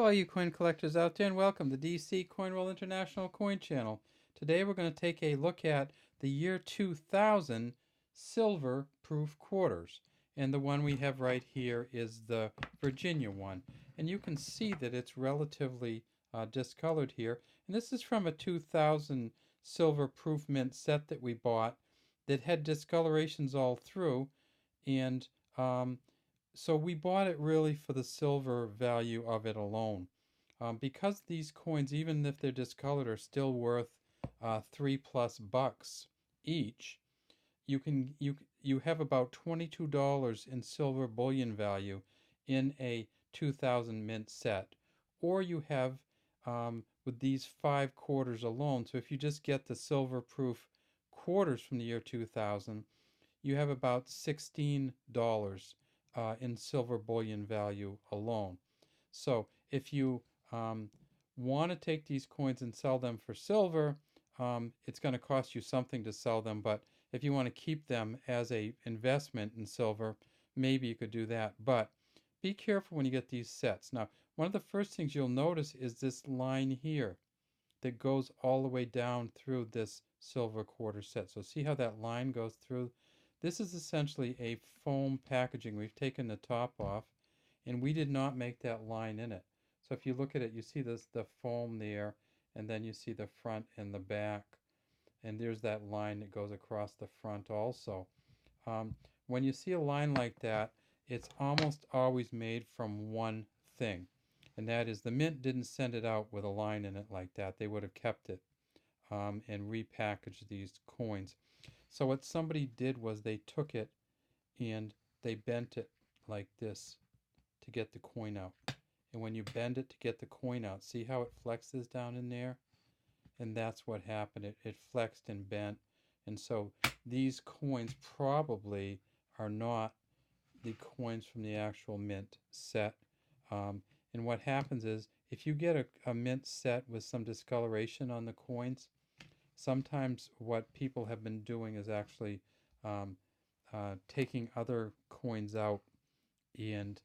all you coin collectors out there, and welcome to DC Coin Roll International Coin Channel. Today we're going to take a look at the year 2000 silver proof quarters. And the one we have right here is the Virginia one. And you can see that it's relatively discolored here. And this is from a 2000 silver proof mint set that we bought that had discolorations all through. And so we bought it really for the silver value of it alone. Because these coins, even if they're discolored, are still worth $3+ each. You have about $22 in silver bullion value in a 2000 mint set, or you have with these 5 quarters alone. So if you just get the silver proof quarters from the year 2000, you have about $16 in silver bullion value alone. So if you want to take these coins and sell them for silver, it's going to cost you something to sell them. But if you want to keep them as a investment in silver, maybe you could do that. But be careful when you get these sets. Now, one of the first things you'll notice is this line here that goes all the way down through this silver quarter set. So see how that line goes through? This is essentially a foam packaging. We've taken the top off, and we did not make that line in it. So if you look at it, you see the foam there, and then you see the front and the back. And there's that line that goes across the front also. When you see a line like that, it's almost always made from one thing. And that is, the mint didn't send it out with a line in it like that. They would have kept it and repackaged these coins. So what somebody did was they took it and they bent it like this to get the coin out. And when you bend it to get the coin out, see how it flexes down in there? And that's what happened. It flexed and bent. And so these coins probably are not the coins from the actual mint set. And what happens is, if you get a mint set with some discoloration on the coins, sometimes what people have been doing is actually taking other coins out, and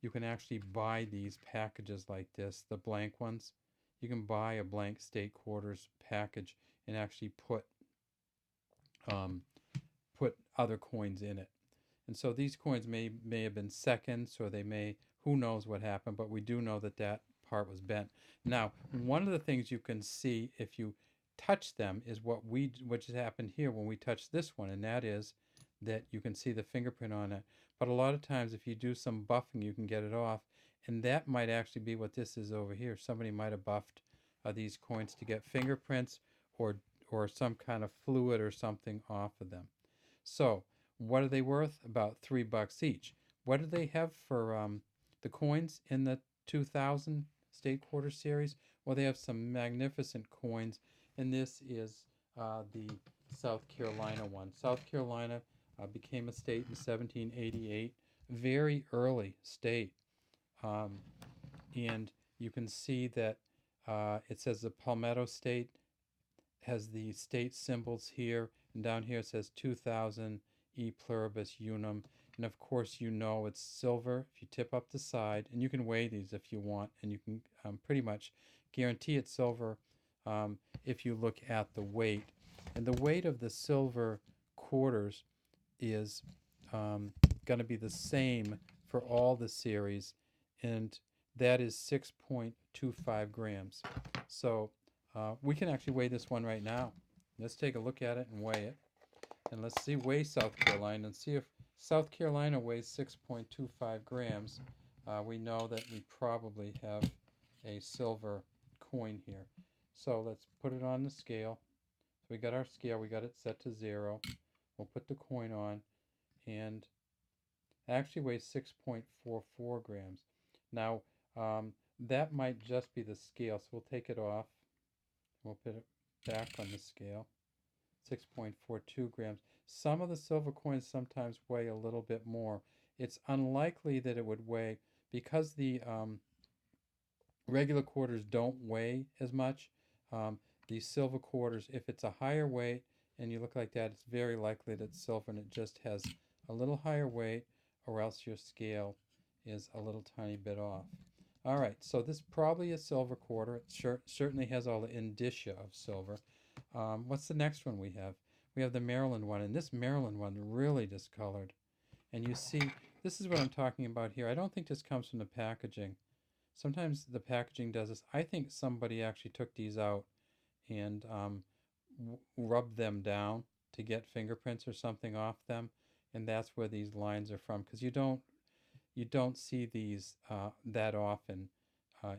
you can actually buy these packages like this, the blank ones. You can buy a blank state quarters package and actually put other coins in it. And so these coins may have been seconds, or they may, who knows what happened, but we do know that that part was bent. Now, one of the things you can see if you touch them is what just happened here when we touch this one, and that is that you can see the fingerprint on it. But a lot of times if you do some buffing, you can get it off, and that might actually be what this is over here. Somebody might have buffed these coins to get fingerprints or some kind of fluid or something off of them. So what are they worth? About $3 each. What do they have for the coins in the 2000 State Quarter Series? Well, they have some magnificent coins, and this is the South Carolina one. South Carolina became a state in 1788, very early state. And you can see that it says the Palmetto State has the state symbols here, and down here it says 2000 E pluribus unum. And of course, you know it's silver if you tip up the side, and you can weigh these if you want, and you can pretty much guarantee it's silver if you look at the weight. And the weight of the silver quarters is going to be the same for all the series, and that is 6.25 grams. So we can actually weigh this one right now. Let's take a look at it and weigh it. And let's weigh South Carolina and see if South Carolina weighs 6.25 grams. We know that we probably have a silver coin here. So let's put it on the scale. So we got our scale, we got it set to 0. We'll put the coin on, and it actually weighs 6.44 grams. Now, that might just be the scale, so we'll take it off. We'll put it back on the scale. 6.42 grams. Some of the silver coins sometimes weigh a little bit more. It's unlikely that it would weigh, because the regular quarters don't weigh as much. These silver quarters, if it's a higher weight and you look like that, it's very likely that it's silver, and it just has a little higher weight, or else your scale is a little tiny bit off. All right, so this is probably a silver quarter. It certainly has all the indicia of silver. What's the next one we have? We have the Maryland one, and this Maryland one really discolored. And you see, this is what I'm talking about here. I don't think this comes from the packaging. Sometimes the packaging does this. I think somebody actually took these out and rubbed them down to get fingerprints or something off them, and that's where these lines are from. Because you don't see these that often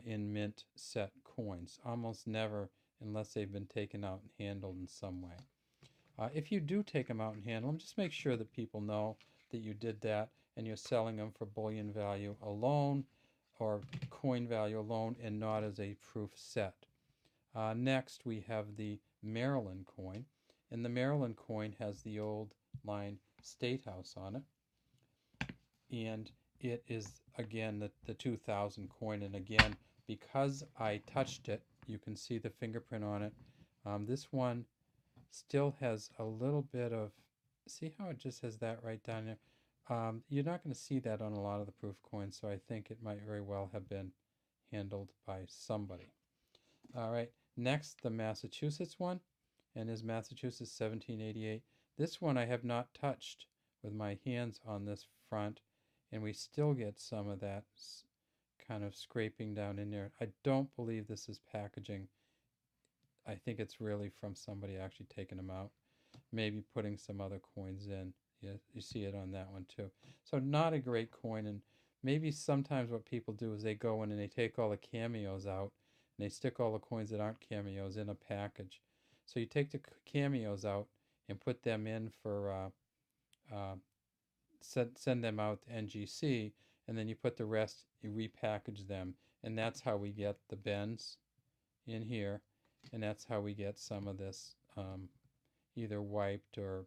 in mint set coins. Almost never, unless they've been taken out and handled in some way. If you do take them out and handle them, just make sure that people know that you did that and you're selling them for bullion value alone or coin value alone and not as a proof set. Next, we have the Maryland coin, and the Maryland coin has the old line State House on it, and it is again the 2000 coin. And again, because I touched it, you can see the fingerprint on it. This one still has a little bit of, see how it just has that right down there? You're not going to see that on a lot of the proof coins, so I think it might very well have been handled by somebody. All right, next the Massachusetts one, and is Massachusetts 1788. This one I have not touched with my hands on this front, and we still get some of that kind of scraping down in there. I don't believe this is packaging. I think it's really from somebody actually taking them out, maybe putting some other coins in. Yeah, you see it on that one too. So not a great coin, and maybe sometimes what people do is they go in and they take all the cameos out and they stick all the coins that aren't cameos in a package. So you take the cameos out and put them in for send them out to NGC, and then you put the rest, you repackage them, and that's how we get the bends in here, and that's how we get some of this either wiped or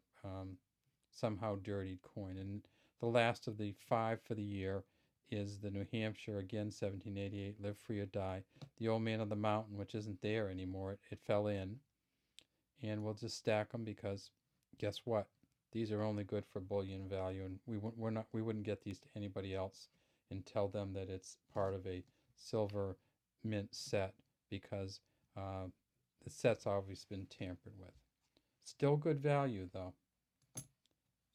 somehow dirtied coin. And the last of the 5 for the year is the New Hampshire, again 1788, Live Free or Die. The Old Man of the Mountain, which isn't there anymore, it fell in. And we'll just stack them because guess what? These are only good for bullion value, and we wouldn't get these to anybody else and tell them that it's part of a silver mint set because the set's obviously been tampered with. Still good value though.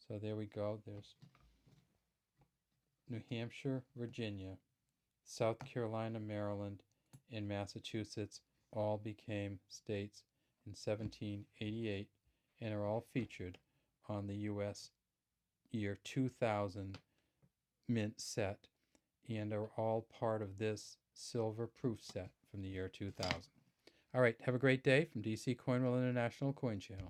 So there we go. There's New Hampshire, Virginia, South Carolina, Maryland, and Massachusetts all became states in 1788 and are all featured on the U.S. year 2000 mint set and are all part of this silver proof set from the year 2000. All right, have a great day from DC Coinwell International Coin Channel.